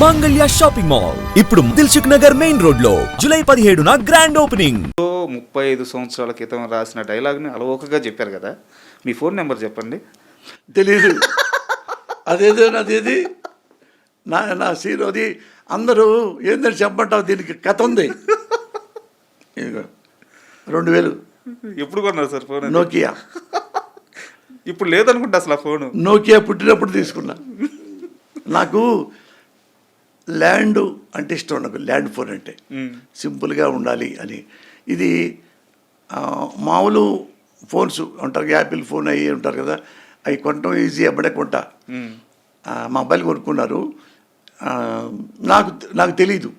మాంగళ్య shopping mall ఇప్పుడు Dilsukh Nagar main road లో జూలై 17న గ్రాండ్ ఓపెనింగ్. 35 సంవత్సరాల క్రితం రాసిన డైలాగ్ని అలవోకగా చెప్పారు కదా, మీ ఫోన్ నెంబర్ చెప్పండి. తెలీదు. అదేది నా సీన్ అది. అందరూ ఏంటంటే చెప్పమంటావు, దీనికి కథ ఉంది. 2000 ఎప్పుడు కొన్నారు సార్ ఫోన్? నోకియా. ఇప్పుడు లేదనుకుంటా అసలు ఆ ఫోను. నోకియా పుట్టినప్పుడు తీసుకున్నా. నాకు ల్యాండ్ అంటే ఇష్టం, నాకు ల్యాండ్ ఫోన్ అంటే సింపుల్గా ఉండాలి అని. ఇది మామూలు ఫోన్స్ ఉంటారు, యాపిల్ ఫోన్ అయ్యి ఉంటారు కదా, అవి కొనటం ఈజీ, అప్పుడే కొంటా. మా అబ్బాయిలు కొనుక్కున్నారు. నాకు తెలీదు,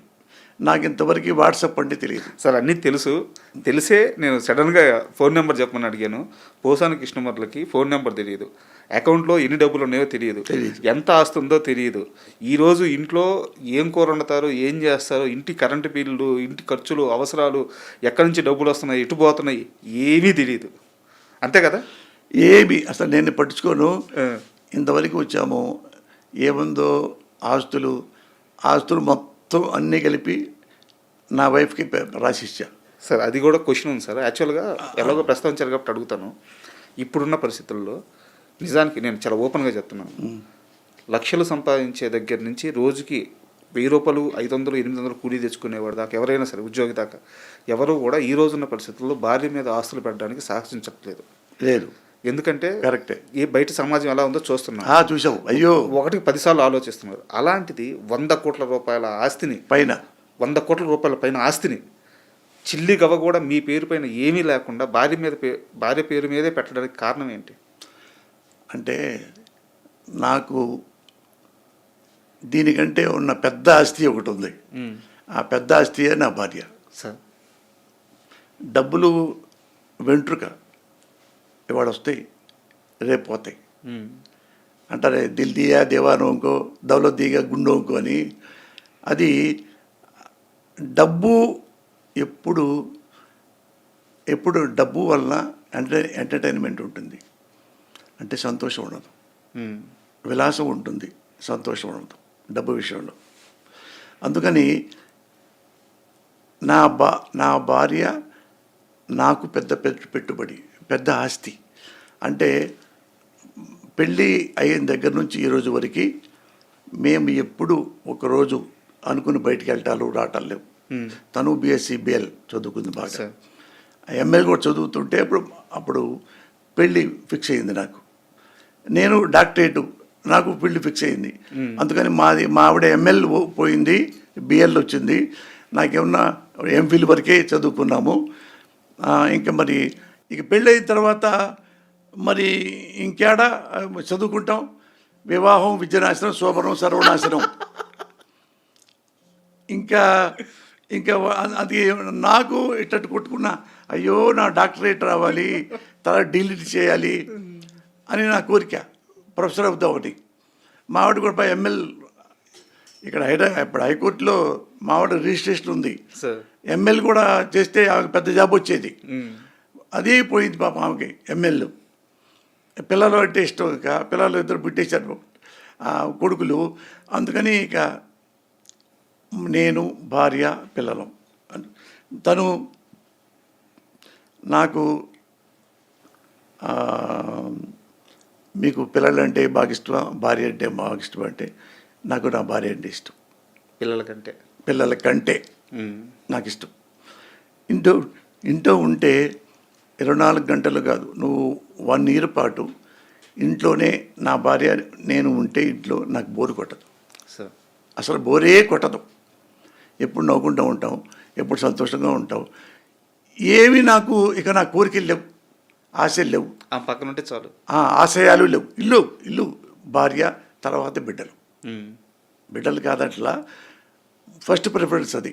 నాకు ఇంతవరకు వాట్సాప్ అంటే తెలియదు సార్. అన్నీ తెలిసే నేను సడన్గా ఫోన్ నెంబర్ చెప్పమని అడిగాను. పోసాని కృష్ణమూర్తికి ఫోన్ నెంబర్ తెలియదు, అకౌంట్లో ఎన్ని డబ్బులు ఉన్నాయో తెలియదు, ఎంత ఆస్తుందో తెలియదు. ఈరోజు ఇంట్లో ఏం కూర వండుతారు, ఏం చేస్తారు, ఇంటి కరెంటు బిల్లు, ఇంటి ఖర్చులు, అవసరాలు, ఎక్కడి నుంచి డబ్బులు వస్తున్నాయి, ఎటు పోతున్నాయి, ఏమీ తెలియదు. అంతే కదా? ఏమి అసలు నేను పట్టించుకోను. ఇంతవరకు వచ్చాము, ఏముందో ఆస్తులు మొత్తం అన్నీ కలిపి నా వైఫ్కి రాసిచ్చా. సార్ అది కూడా క్వశ్చన్ ఉంది సార్. యాక్చువల్గా ఎలాగో ప్రస్తావించారు కాబట్టి అడుగుతాను. ఇప్పుడున్న పరిస్థితుల్లో నిజానికి నేను చాలా ఓపెన్గా చెప్తున్నాను, లక్షలు సంపాదించే దగ్గర నుంచి రోజుకి 1000 రూపాయలు, 500, 800 కూలీ తెచ్చుకునేవాడు దాకా, ఎవరైనా సరే ఉద్యోగి దాకా ఎవరు కూడా ఈ రోజున్న పరిస్థితుల్లో భార్య మీద ఆస్తులు పెట్టడానికి సాహసించట్లేదు. లేదు. ఎందుకంటే కరెక్టే, ఏ బయట సమాజం ఎలా ఉందో చూస్తున్నాం, చూసావు. అయ్యో, ఒకటికి 10 సార్లు ఆలోచిస్తున్నారు. అలాంటిది 100 కోట్ల రూపాయల ఆస్తిని, 100 కోట్ల రూపాయల పైన ఆస్తిని చిల్లి గవ్వ కూడా మీ పేరు పైన ఏమీ లేకుండా భార్య పేరు మీదే పెట్టడానికి కారణం ఏంటి? అంటే నాకు దీనికంటే ఉన్న పెద్ద ఆస్తి ఒకటి ఉంది. ఆ పెద్ద ఆస్తియే నా భార్య. సార్, డబ్బులు వెంట్రుక, ఇవాళ వస్తాయి, రేపు పోతాయి అంటారే. దిల్ దియా దేవానో ఇంకో, దౌలత్ దిగా గుండో ఇంకో అని. అది డబ్బు ఎప్పుడు డబ్బు వలన ఎంటర్టైన్మెంట్ ఉంటుంది, అంటే సంతోషం ఉండదు. విలాసం ఉంటుంది, సంతోషం ఉండదు డబ్బు విషయంలో. అందుకని నా భార్య నాకు పెద్ద పెట్టుబడి, పెద్ద ఆస్తి. అంటే పెళ్ళి అయిన దగ్గర నుంచి ఈరోజు వరకు మేము ఎప్పుడు ఒకరోజు అనుకుని బయటికి వెళ్ళటాలు రావటాలు లేవు. తను బీఎస్సీ బిఎల్ చదువుకుంది బాగా, ఎంఎల్ కూడా చదువుతుంటే అప్పుడు పెళ్ళి ఫిక్స్ అయింది నాకు. నేను డాక్టరేట్, నాకు పెళ్ళి ఫిక్స్ అయింది. అందుకని మా ఆవిడ ఎంఎల్ పోయింది, బిఎల్ వచ్చింది. నాకేమన్నా ఎంఫిల్ వరకే చదువుకున్నాము. ఇంకా మరి ఇక పెళ్ళి అయిన తర్వాత మరి ఇంకేడా చదువుకుంటాం? వివాహం విద్యనాశనం, శోభనం సర్వనాశనం. ఇంకా అది నాకు ఇట్టట్టు కొట్టుకున్నా, అయ్యో నా డాక్టరేట్ రావాలి, తర్వాత డిలీట్ చేయాలి అని నా కోరిక. ప్రొఫెసర్ అవుతామని. మావాడు కూడా ఎంఎల్ ఇక్కడ ఇప్పుడు హైకోర్టులో మావాడు రిజిస్ట్రేషన్ ఉంది. ఎంఎల్ కూడా చేస్తే ఆమెకు పెద్ద జాబ్ వచ్చేది. అదే పోయింది పాప ఆమెకి. ఎంఎల్ పిల్లలు అంటే ఇష్టం, ఇక పిల్లలు ఇద్దరు పుట్టేశారు కొడుకులు. అందుకని ఇక నేను, భార్య, పిల్లలు. తను నాకు మీకు పిల్లలంటే బాగా ఇష్టం, భార్య అంటే బాగా ఇష్టం అంటే నాకు నా భార్య అంటే ఇష్టం. పిల్లల కంటే నాకు ఇష్టం. ఇంట్లో ఉంటే 24 గంటలు కాదు, నువ్వు 1 year పాటు ఇంట్లోనే నా భార్య నేను ఉంటే ఇంట్లో నాకు బోరు కొట్టదు. అసలు బోరే కొట్టదు. ఎప్పుడు నవ్వుకుంటూ ఉంటాం, ఎప్పుడు సంతోషంగా ఉంటాం. ఏమి నాకు ఇక నా కోరికలు లేవు, ఆశలు లేవు. పక్కన ఉంటే చాలు, ఆశయాలు లేవు. ఇల్లు భార్య, తర్వాత బిడ్డలు కాదట్లా ఫస్ట్ ప్రిఫరెన్స్ అది.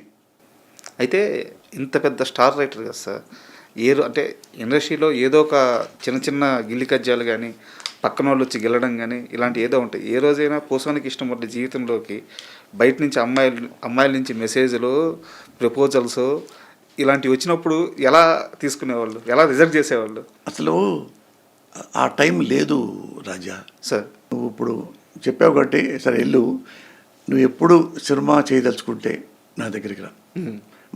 అయితే ఇంత పెద్ద స్టార్ రైటర్ కదా సార్, అంటే ఇండస్ట్రీలో ఏదో ఒక చిన్న గిల్లి కజ్జాలు కానీ, పక్కన వాళ్ళు వచ్చి గెలడం కానీ, ఇలాంటి ఏదో ఉంటాయి. ఏ రోజైనా పోసానికి ఇష్టపడ్డ జీవితంలోకి బయట నుంచి అమ్మాయిల నుంచి మెసేజ్లు, ప్రపోజల్స్ ఇలాంటివి వచ్చినప్పుడు ఎలా తీసుకునేవాళ్ళు, ఎలా రిజెక్ట్ చేసేవాళ్ళు? అసలు ఆ టైం లేదు రాజా. సార్, నువ్వు ఇప్పుడు చెప్పావు కాబట్టి సరే వెళ్ళు. నువ్వు ఎప్పుడు సినిమా చేయదలుచుకుంటే నా దగ్గరికి రా,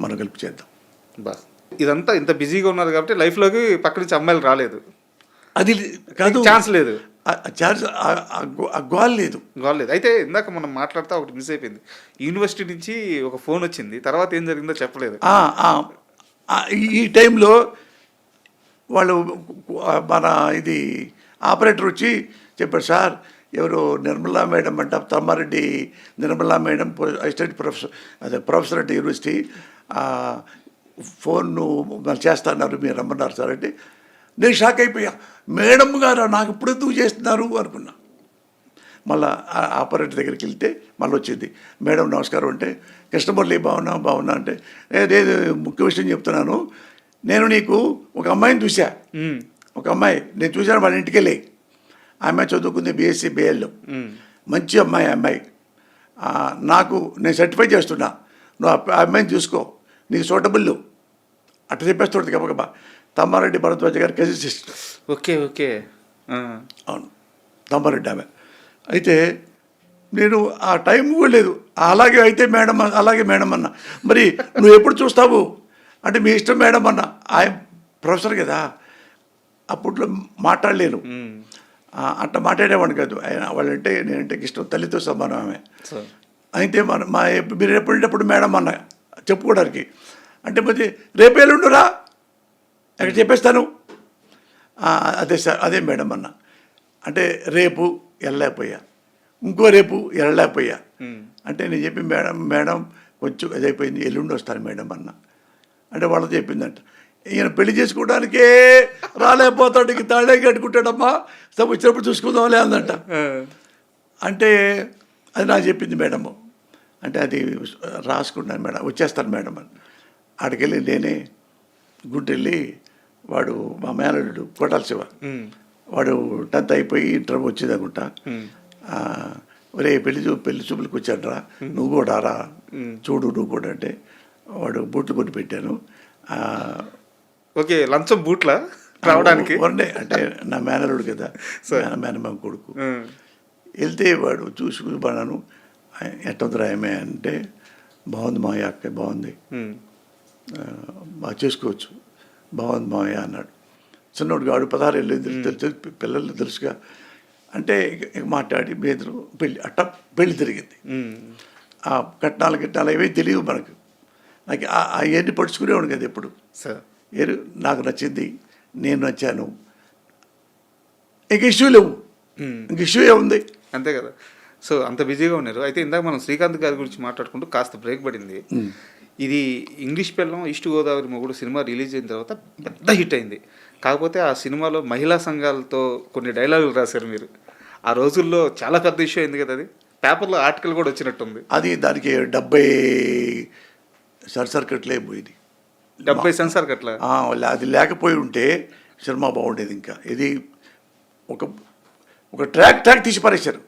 మనం కలిపి చేద్దాం. బా ఇదంతా ఇంత బిజీగా ఉన్నారు కాబట్టి లైఫ్లోకి పక్క నుంచి అమ్మాయిలు రాలేదు, అది కాదు, ఛాన్స్ లేదు, ఛాన్స్ గోల్ లేదు. కాలేదు. అయితే ఇందాక మనం మాట్లాడుతూ ఒకటి మిస్ అయిపోయింది. యూనివర్సిటీ నుంచి ఒక ఫోన్ వచ్చింది, తర్వాత ఏం జరిగిందో చెప్పలేదు. ఈ టైంలో వాళ్ళు మన ఇది ఆపరేటర్ వచ్చి చెప్పారు, సార్ ఎవరు నిర్మలా మేడం అంట, Tammareddy Nirmala madam assistant professor, అదే ప్రొఫెసర్ అంటే యూనివర్సిటీ, ఫోన్ చేస్తున్నారు, మీరు రమ్మన్నారు సార్ అంటే నేను షాక్ అయిపోయా. మేడం గారు నాకు ఇప్పుడు ఎందుకు చేస్తున్నారు అనుకున్నా. మళ్ళీ ఆపరేటర్ దగ్గరికి వెళ్తే మళ్ళీ వచ్చింది, మేడం నమస్కారం అంటే, కృష్ణమురళి బాగున్నా అంటే, లేదు ముఖ్య విషయం చెప్తున్నాను, నేను నీకు ఒక అమ్మాయిని చూసా, ఒక అమ్మాయి నేను చూశాను, వాళ్ళ ఇంటికి వెళ్ళి ఆమె చదువుకుంది బీఎస్సీ బిఎల్లో, మంచి అమ్మాయి నాకు నేను సర్టిఫై చేస్తున్నా, నువ్వు ఆ అమ్మాయిని చూసుకో, నీకు సూటబుల్ అట్లా చెప్పేస్తుంది గబగబా. తమ్మారెడ్డి భరద్వాజ గారి కజిన్ సిస్టర్. ఓకే అవును, తమ్మారెడ్డి ఆమె. అయితే నేను ఆ టైం కూడా లేదు, అలాగే మేడం అన్న, మరి నువ్వు ఎప్పుడు చూస్తావు అంటే మీ ఇష్టం మేడం అన్న. ఆయన ప్రొఫెసర్ కదా, అప్పట్లో మాట్లాడలేను, అట్లా మాట్లాడేవాడిని కాదు. ఆయన వాళ్ళంటే నేనంటే ఇష్టం, తల్లితో సమానం ఆమె. అయితే మీరు ఎప్పుడప్పుడు మేడం అన్న చెప్పుకోవడానికి అంటే, మరి రేపు ఎల్లుండురా ఎక్కడ చెప్పేస్తాను, అదే సార్ అదే మేడం అన్న అంటే, రేపు వెళ్ళలేకపోయా, ఇంకో రేపు వెళ్ళలేకపోయా అంటే, నేను చెప్పి మేడం కొంచెం అదైపోయింది, ఎల్లుండి వస్తాను మేడం అన్న అంటే, వాళ్ళతో చెప్పిందంట, ఈయన పెళ్లి చేసుకోవడానికే రాలేకపోతాడు, ఇంక తాళే కట్టుకుంటాడమ్మా, వచ్చినప్పుడు చూసుకుందాంలే అందంట. అంటే అది నాకు చెప్పింది మేడము. అంటే అది రాసుకున్నాను మేడం, వచ్చేస్తాను మేడం అని. ఆడికెళ్ళి నేనే గుంటెళ్ళి, వాడు మా మేనల్లుడు కోటాల శివ, వాడు 10th అయిపోయి ఇంటర్ వచ్చేదనుకుంటా, ఒరే పెళ్లి చూపులకు వచ్చాడరా, నువ్వు కూడా రా చూడు నువ్వు కూడా అంటే, వాడు బూట్లు కొని పెట్టాను. ఓకే, లంచం బూట్లా రావడానికి అంటే నా మేనల్లుడు కదా, మేనమామ కొడుకు. వెళ్తే వాడు చూసుకున్నాను, ఎట్టొద్దురా ఏమే అంటే, బాగుంది మావయ్య, అక్క బాగుంది, బాగా చేసుకోవచ్చు, బాగుంది మావయ్య అన్నాడు. చిన్నోడు వాడు 16 ఏళ్ళు, తెలుసు పిల్లలు తెలుసుగా అంటే, మాట్లాడి బేదరు పెళ్ళి తిరిగింది. ఆ కట్నాలు ఏవీ తెలియవు మనకు, నాకు అవన్నీ పడుచుకునేవాడు కదా ఎప్పుడు. నాకు నచ్చింది, నేను నచ్చాను, ఇంక ఇష్యూ లేవు, ఇంక ఇష్యూ ఏముంది, అంతే కదా. సో అంత బిజీగా ఉన్నారు. అయితే ఇందాక మనం శ్రీకాంత్ గారి గురించి మాట్లాడుకుంటూ కాస్త బ్రేక్ పడింది. ఇది ఇంగ్లీష్ పిల్లం ఈస్ట్ గోదావరి మొగుడు సినిమా రిలీజ్ అయిన తర్వాత పెద్ద హిట్ అయింది. కాకపోతే ఆ సినిమాలో మహిళా సంఘాలతో కొన్ని డైలాగులు రాశారు మీరు. ఆ రోజుల్లో చాలా పెద్ద ఇష్యూ అయింది కదా, అది పేపర్లో ఆర్టికల్ కూడా వచ్చినట్టుంది. అది దానికి 70 సర్సర్కట్లే పోయింది, 70 సెన్సార్ కట్ల. అది లేకపోయి ఉంటే సినిమా బాగుండేది. ఇంకా ఇది ఒక ట్రాక్ తీసి పారేశారు.